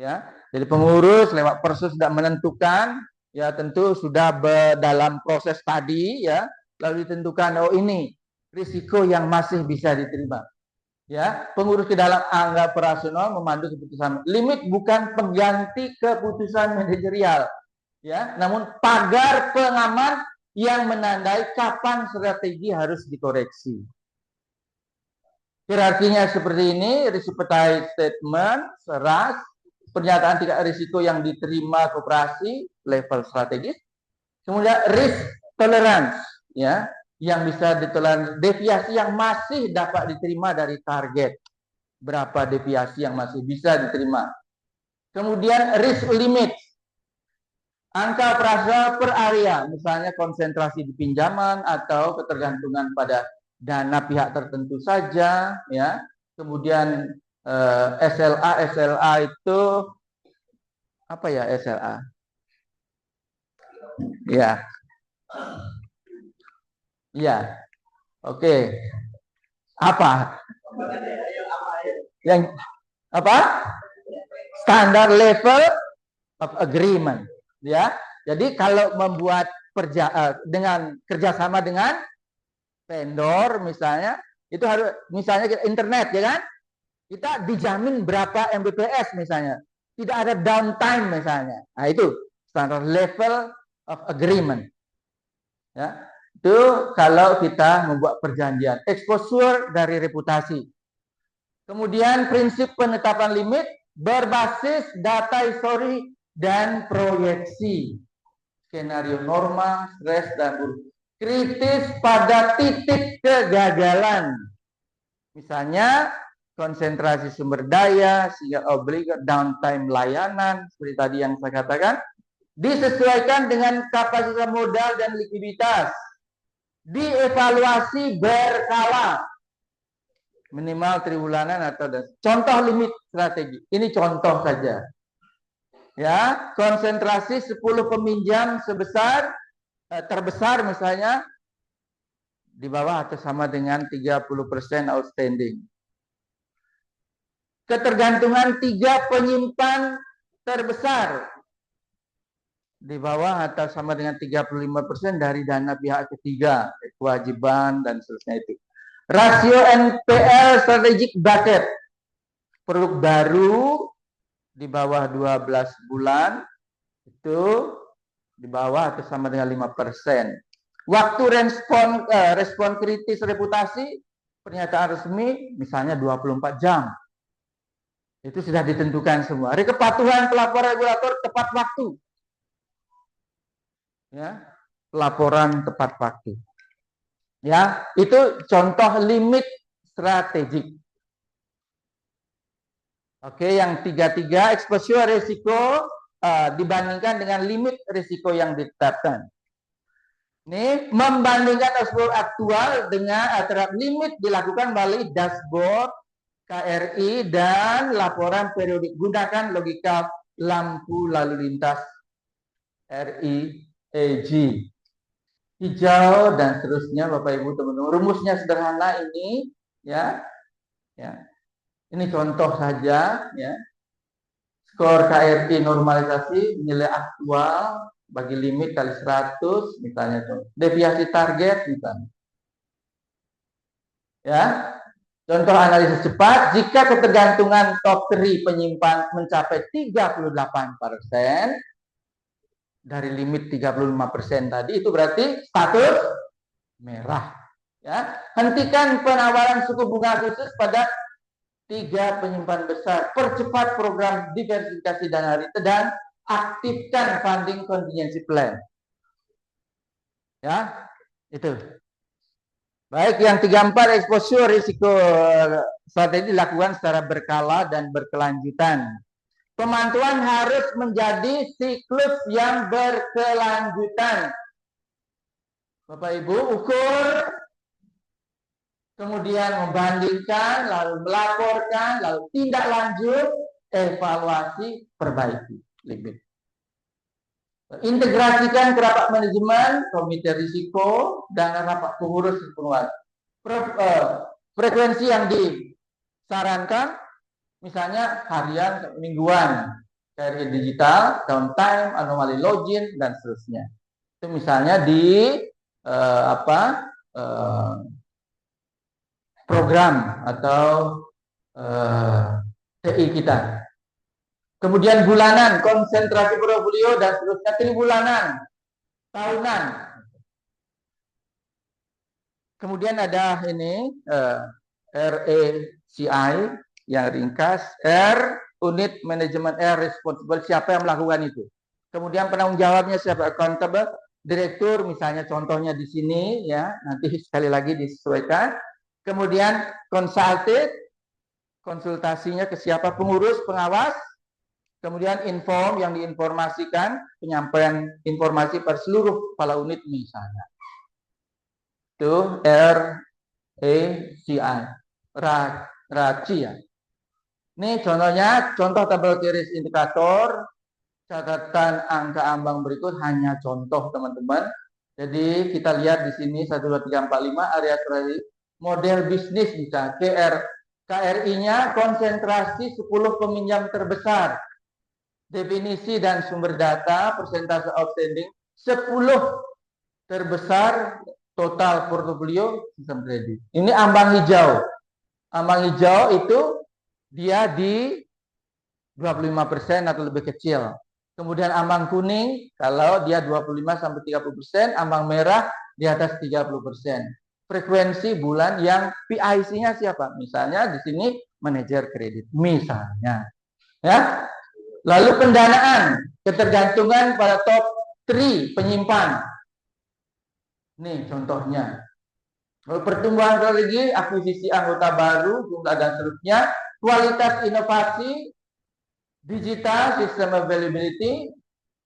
ya. Jadi pengurus lewat persus sudah menentukan, ya tentu sudah dalam proses tadi, ya, lalu ditentukan, oh ini risiko yang masih bisa diterima, ya. Pengurus ke dalam anggap operasional memandu keputusan. Limit bukan pengganti keputusan manajerial, ya, namun pagar pengaman yang menandai kapan strategi harus dikoreksi. Hierarkinya seperti ini, risk appetite statement, seras, pernyataan tingkat risiko yang diterima koperasi, level strategis. Kemudian risk tolerance, ya, yang bisa ditoleransi, deviasi yang masih dapat diterima dari target. Berapa deviasi yang masih bisa diterima. Kemudian risk limit, angka operasional per area, misalnya konsentrasi di pinjaman atau ketergantungan pada dana pihak tertentu saja, ya. Kemudian SLA itu apa ya SLA? Ya. Ya. Oke. Apa? Yang apa? Standar level of agreement, ya. Jadi kalau membuat dengan kerjasama dengan vendor misalnya, itu harus misalnya internet, ya kan? Kita dijamin berapa Mbps misalnya. Tidak ada downtime misalnya. Nah, itu standard level of agreement. Ya. Itu kalau kita membuat perjanjian. Exposure dari reputasi. Kemudian prinsip penetapan limit berbasis data histori dan proyeksi. Skenario norma, stres, dan kritis pada titik kegagalan. Misalnya konsentrasi sumber daya, sehingga obligat downtime layanan, seperti tadi yang saya katakan, disesuaikan dengan kapasitas modal dan likuiditas. Dievaluasi berkala. Minimal triwulanan atau contoh limit strategi. Ini contoh saja. Ya, konsentrasi 10 peminjam sebesar terbesar misalnya di bawah atau sama dengan 30% outstanding. Ketergantungan 3 penyimpan terbesar di bawah atau sama dengan 35% dari dana pihak ketiga, kewajiban dan seterusnya itu. Rasio NPL strategic bucket, produk baru di bawah 12 bulan itu di bawah atau sama dengan 5%. Waktu respon kritis reputasi pernyataan resmi misalnya 24 jam. Itu sudah ditentukan semua. Kepatuhan pelapor regulator tepat waktu. Ya, laporan tepat waktu. Ya, itu contoh limit strategik. Oke, yang 33 exposure risiko dibandingkan dengan limit risiko yang ditetapkan. Ini membandingkan exposure aktual dengan terhadap limit dilakukan melalui dashboard KRI dan laporan periodik. Gunakan logika lampu lalu lintas RIEG. Hijau dan seterusnya, Bapak Ibu teman-teman. Rumusnya sederhana ini, ya. Ini contoh saja, ya. Skor KRI normalisasi nilai aktual bagi limit kali 100, misalnya contoh. Deviasi target, misalnya. Ya. Contoh analisis cepat, jika ketergantungan top 3 penyimpan mencapai 38%, dari limit 35% tadi, itu berarti status merah. Ya, hentikan penawaran suku bunga khusus pada 3 penyimpan besar. Percepat program diversifikasi dana retail dan aktifkan funding contingency plan. Ya, itu. Baik, yang 34 exposure risiko strategi dilakukan secara berkala dan berkelanjutan. Pemantauan harus menjadi siklus yang berkelanjutan. Bapak Ibu, ukur, kemudian membandingkan, lalu melaporkan, lalu tindak lanjut, evaluasi, perbaiki limit. Integrasikan ke rapat manajemen, komite risiko, dan rapat pengurus penguat. Frekuensi yang disarankan, misalnya harian, mingguan, KRI digital, downtime, anomali login, dan seterusnya. Itu misalnya di program atau TI kita. Kemudian bulanan, konsentrasi portofolio, dan seterusnya, tribulanan, tahunan. Kemudian ada ini RACI yang ringkas, R, unit manajemen R responsible, siapa yang melakukan itu. Kemudian penanggung jawabnya siapa, accountable, direktur, misalnya contohnya di sini, ya, nanti sekali lagi disesuaikan. Kemudian consulted, konsultasinya ke siapa, pengurus, pengawas. Kemudian inform, yang diinformasikan, penyampaian informasi pada seluruh kepala unit misalnya. Itu RACI, RACI ya. Ini contohnya, contoh tabel kiris indikator, catatan angka ambang berikut hanya contoh teman-teman. Jadi kita lihat di sini 1, 2, 3, 4, 5 area strategi model bisnis bisa KRI-nya konsentrasi 10 peminjam terbesar. Definisi dan sumber data, persentase outstanding 10 terbesar total portofolio sistem kredit. Ini ambang hijau. Ambang hijau itu dia di 25% atau lebih kecil. Kemudian ambang kuning kalau dia 25 sampai 30%, ambang merah di atas 30%. Frekuensi bulan yang PIC-nya siapa? Misalnya di sini manajer kredit misalnya. Ya. Lalu pendanaan, ketergantungan pada top 3 penyimpan. Nih contohnya. Lalu pertumbuhan strategi, akuisisi anggota baru, jumlah dan seterusnya, kualitas inovasi, digital, system availability,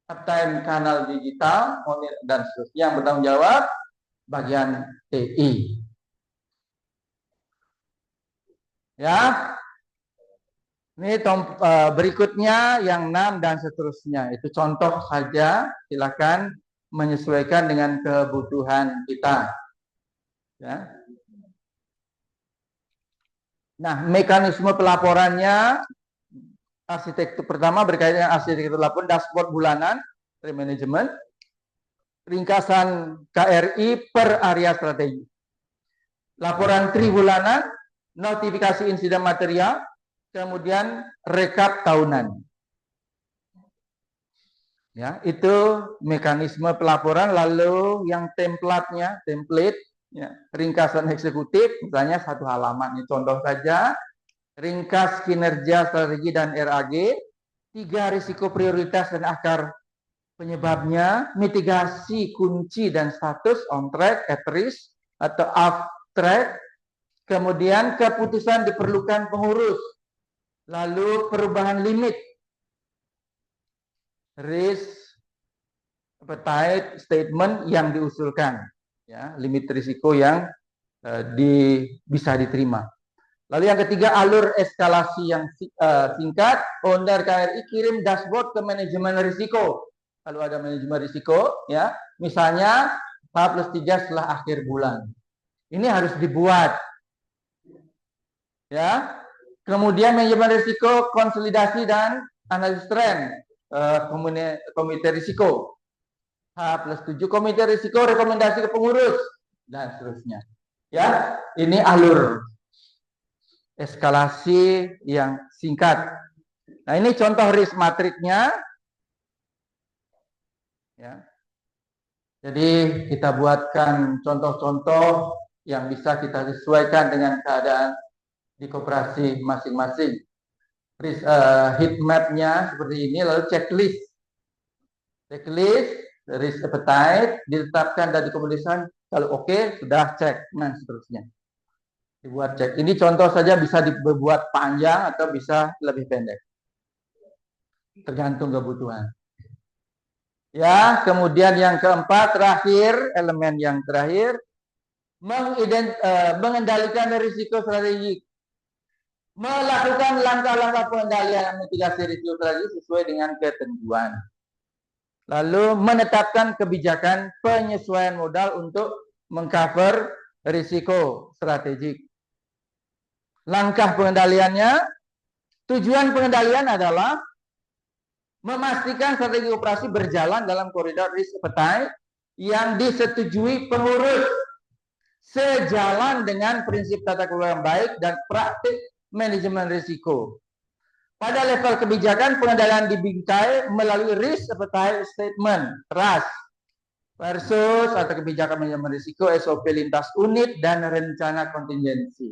uptime kanal digital, dan seterusnya yang bertanggung jawab. bagian TI. Ya. Ini berikutnya yang 6 dan seterusnya. Itu contoh saja, silakan menyesuaikan dengan kebutuhan kita. Ya. Nah, mekanisme pelaporannya, arsitektur pertama berkaitan dengan arsitektur laporan, dashboard bulanan, manajemen, ringkasan KRI per area strategi, laporan tribulanan, notifikasi insiden material, kemudian rekap tahunan. Ya, itu mekanisme pelaporan. Lalu yang template, ya, ringkasan eksekutif, misalnya 1 halaman. Ini contoh saja, ringkas kinerja strategi dan RAG, 3 risiko prioritas dan akar penyebabnya, mitigasi kunci dan status on track, at risk, atau off track, kemudian keputusan diperlukan pengurus, lalu perubahan limit, risk appetite statement yang diusulkan, ya, limit risiko yang bisa diterima. Lalu yang ketiga, alur eskalasi yang singkat. Owner KRI kirim dashboard ke manajemen risiko. Kalau ada manajemen risiko, ya, misalnya H+3 setelah akhir bulan. Ini harus dibuat, ya. Kemudian manajemen risiko, konsolidasi dan analisis tren, komite risiko. H+7 komite risiko, rekomendasi ke pengurus, dan seterusnya. Ya, ini alur eskalasi yang singkat. Nah, ini contoh risk matrixnya. Ya. Jadi kita buatkan contoh-contoh yang bisa kita sesuaikan dengan keadaan di koperasi masing-masing. Heat map-nya seperti ini, lalu checklist, risk appetite ditetapkan dan dikomunikasikan. Kalau oke, sudah cek, nah seterusnya. Dibuat cek. Ini contoh saja, bisa dibuat panjang atau bisa lebih pendek, tergantung kebutuhan. Ya, kemudian yang keempat, terakhir, elemen yang terakhir, mengendalikan risiko strategik. Melakukan langkah-langkah pengendalian mitigasi risiko strategik sesuai dengan ketentuan. Lalu menetapkan kebijakan penyesuaian modal untuk mengcover risiko strategik. Langkah pengendaliannya, tujuan pengendalian adalah memastikan strategi operasi berjalan dalam koridor risk appetite yang disetujui pengurus sejalan dengan prinsip tata kelola yang baik dan praktik manajemen risiko. Pada level kebijakan, pengendalian dibingkai melalui risk appetite statement, RAS, versus atau kebijakan manajemen risiko, SOP lintas unit, dan rencana kontingensi.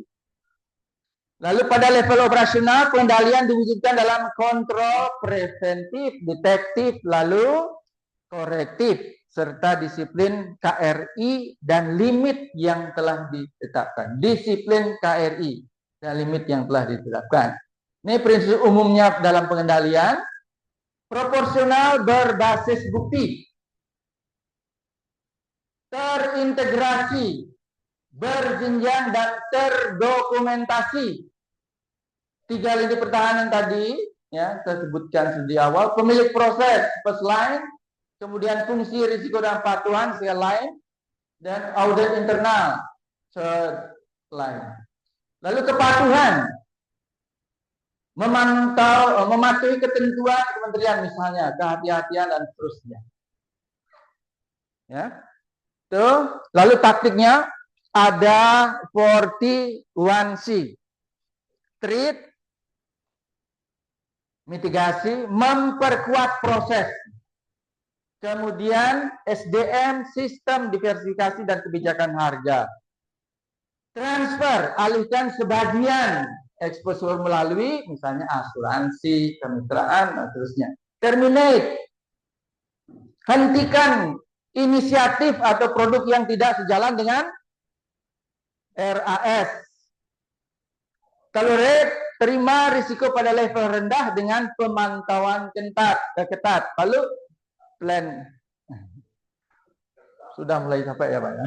Lalu pada level operasional, pengendalian diwujudkan dalam kontrol preventif, detektif, lalu korektif, serta disiplin KRI dan limit yang telah ditetapkan. Disiplin KRI dan limit yang telah ditetapkan. Ini prinsip umumnya dalam pengendalian. Proporsional berbasis bukti. Terintegrasi, berjenjang dan terdokumentasi. 3 lini pertahanan tadi, ya, saya sebutkan di awal. Pemilik proses, first line, kemudian fungsi risiko dan patuhan, second line, dan audit internal, third line. Lalu kepatuhan, mematuhi ketentuan kementerian, misalnya kehati-hatian dan seterusnya. Ya, tuh. Lalu taktiknya ada 41C, treat, mitigasi, memperkuat proses. Kemudian SDM, sistem diversifikasi dan kebijakan harga. Transfer, alihkan sebagian eksposur melalui misalnya asuransi, kemitraan, dan seterusnya. Terminate, hentikan inisiatif atau produk yang tidak sejalan dengan RAS. Tolerate, terima risiko pada level rendah dengan pemantauan ketat. Lalu plan. Sudah mulai capek ya Pak ya?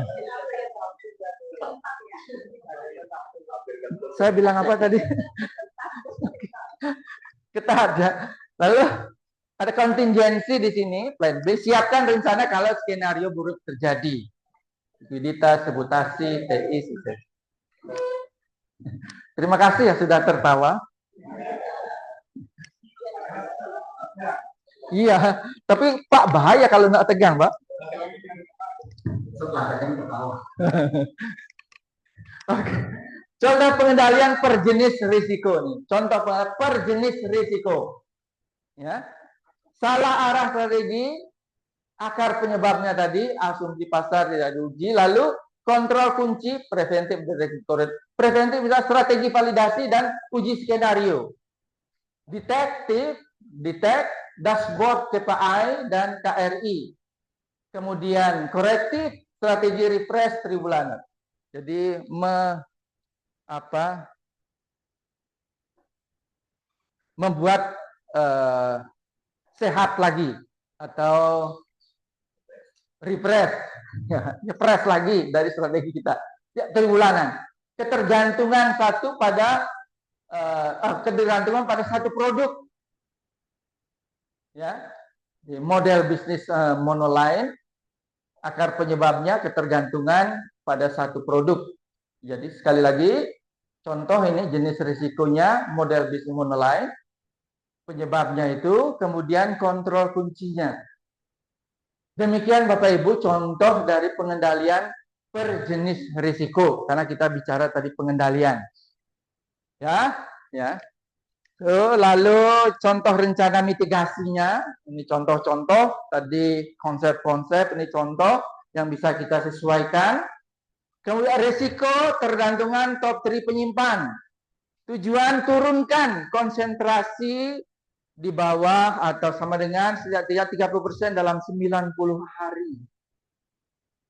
Saya bilang apa tadi? Kita ada. Lalu ada kontingensi di sini, plan B. Siapkan rencana kalau skenario buruk terjadi. Likuiditas, reputasi, TI, sukses. Terima kasih ya sudah tertawa. Iya, tapi Pak bahaya kalau nggak tegang, Pak. Oke. Contoh pengendalian per jenis risiko nih. Contoh per jenis risiko. Ya. Salah arah strategi, akar penyebabnya tadi, asumsi pasar tidak diuji, lalu kontrol kunci preventif risiko. Preventif bisa strategi validasi dan uji skenario. Detect, dashboard KPI dan KRI. Kemudian korektif, strategi refresh tribulanan. Jadi membuat sehat lagi atau refresh, refresh lagi dari strategi kita. Ya, tribulanan. Ketergantungan pada satu produk. Ya, model bisnis monoline, akar penyebabnya ketergantungan pada satu produk. Jadi sekali lagi, contoh ini jenis risikonya model bisnis monoline, penyebabnya itu, kemudian kontrol kuncinya. Demikian Bapak Ibu contoh dari pengendalian per jenis risiko, karena kita bicara tadi pengendalian. Ya. Lalu contoh rencana mitigasinya, ini contoh-contoh, tadi konsep-konsep, ini contoh yang bisa kita sesuaikan. Kemudian risiko tergantungan top 3 penyimpan. Tujuan turunkan konsentrasi di bawah atau sama dengan setidaknya 30% dalam 90 hari.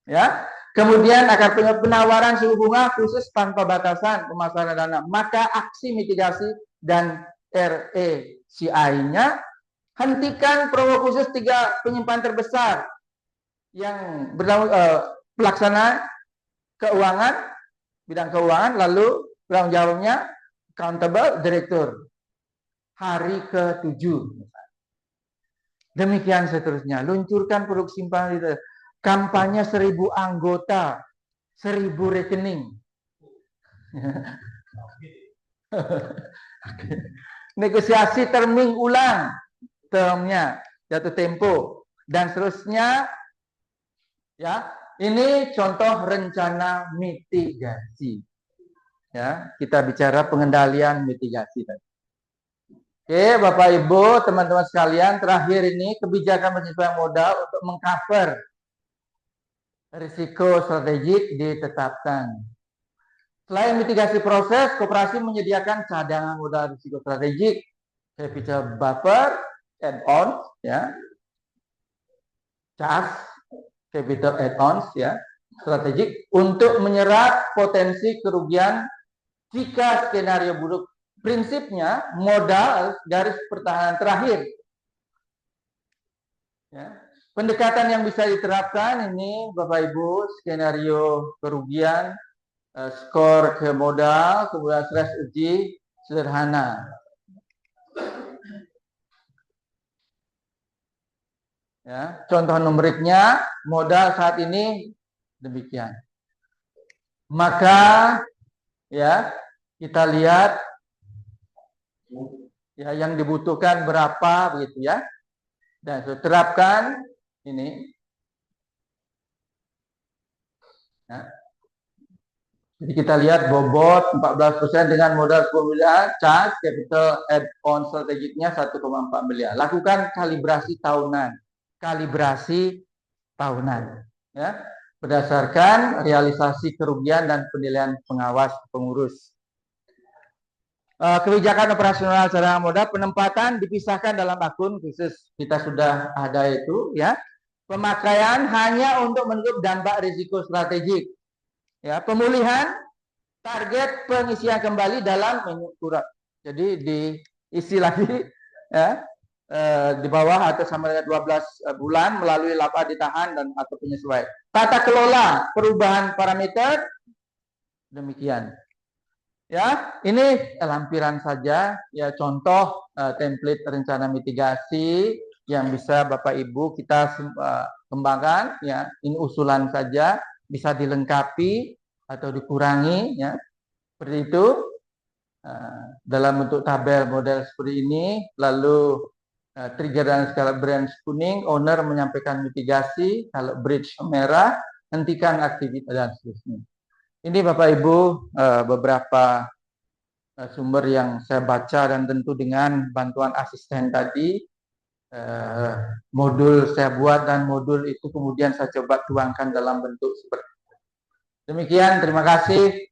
Ya. Kemudian akar penawaran suku bunga khusus tanpa batasan pemasaran dana. Maka aksi mitigasi dan RACI-nya, hentikan promo khusus 3 penyimpan terbesar yang pelaksana keuangan, bidang keuangan, lalu tanggung jawabnya accountable director. Hari ke-7. Demikian seterusnya. Luncurkan produk simpanan, kampanye 1000 anggota, 1000 rekening. Negosiasi terming ulang termnya, jatuh tempo dan seterusnya. Ya, ini contoh rencana mitigasi. Ya, kita bicara pengendalian mitigasi tadi. Oke, Bapak Ibu, teman-teman sekalian, terakhir ini kebijakan penyesuaian modal untuk mengcover risiko strategik ditetapkan. Selain mitigasi proses, koperasi menyediakan cadangan modal risiko strategik, capital buffer, add-ons, ya, CAS, capital add-ons, ya, strategik untuk menyerap potensi kerugian jika skenario buruk. Prinsipnya modal garis pertahanan terakhir. Ya. Pendekatan yang bisa diterapkan ini, Bapak Ibu, skenario kerugian, skor ke modal, kemudian stress uji sederhana. Ya, contoh numeriknya modal saat ini demikian. Maka ya kita lihat ya yang dibutuhkan berapa begitu ya. Dan terapkan ini. Ya. Jadi kita lihat bobot 14% dengan modal 10 miliar, CAS, capital add-on strategiknya 1,4 miliar. Lakukan kalibrasi tahunan. Ya, berdasarkan realisasi kerugian dan penilaian pengawas pengurus. Kebijakan operasional cadangan modal, penempatan dipisahkan dalam akun khusus. Kita sudah ada itu ya. Pemakaian hanya untuk menutup dampak risiko strategik. Ya, pemulihan target pengisian kembali dalam menu surat. Jadi diisi lagi ya. di bawah atau sama dengan 12 bulan melalui laba ditahan dan atau penyesuaian. Tata kelola perubahan parameter demikian. Ya, ini lampiran saja ya contoh template rencana mitigasi yang bisa Bapak Ibu kita kembangkan ya. Ini usulan saja, bisa dilengkapi atau dikurangi ya. Seperti itu dalam bentuk tabel model seperti ini, lalu trigger dan skala branch kuning, owner menyampaikan mitigasi, kalau bridge merah, hentikan aktivitas dan seterusnya. Ini Bapak Ibu beberapa sumber yang saya baca dan tentu dengan bantuan asisten tadi, modul saya buat dan modul itu kemudian saya coba tuangkan dalam bentuk seperti itu. Demikian, terima kasih.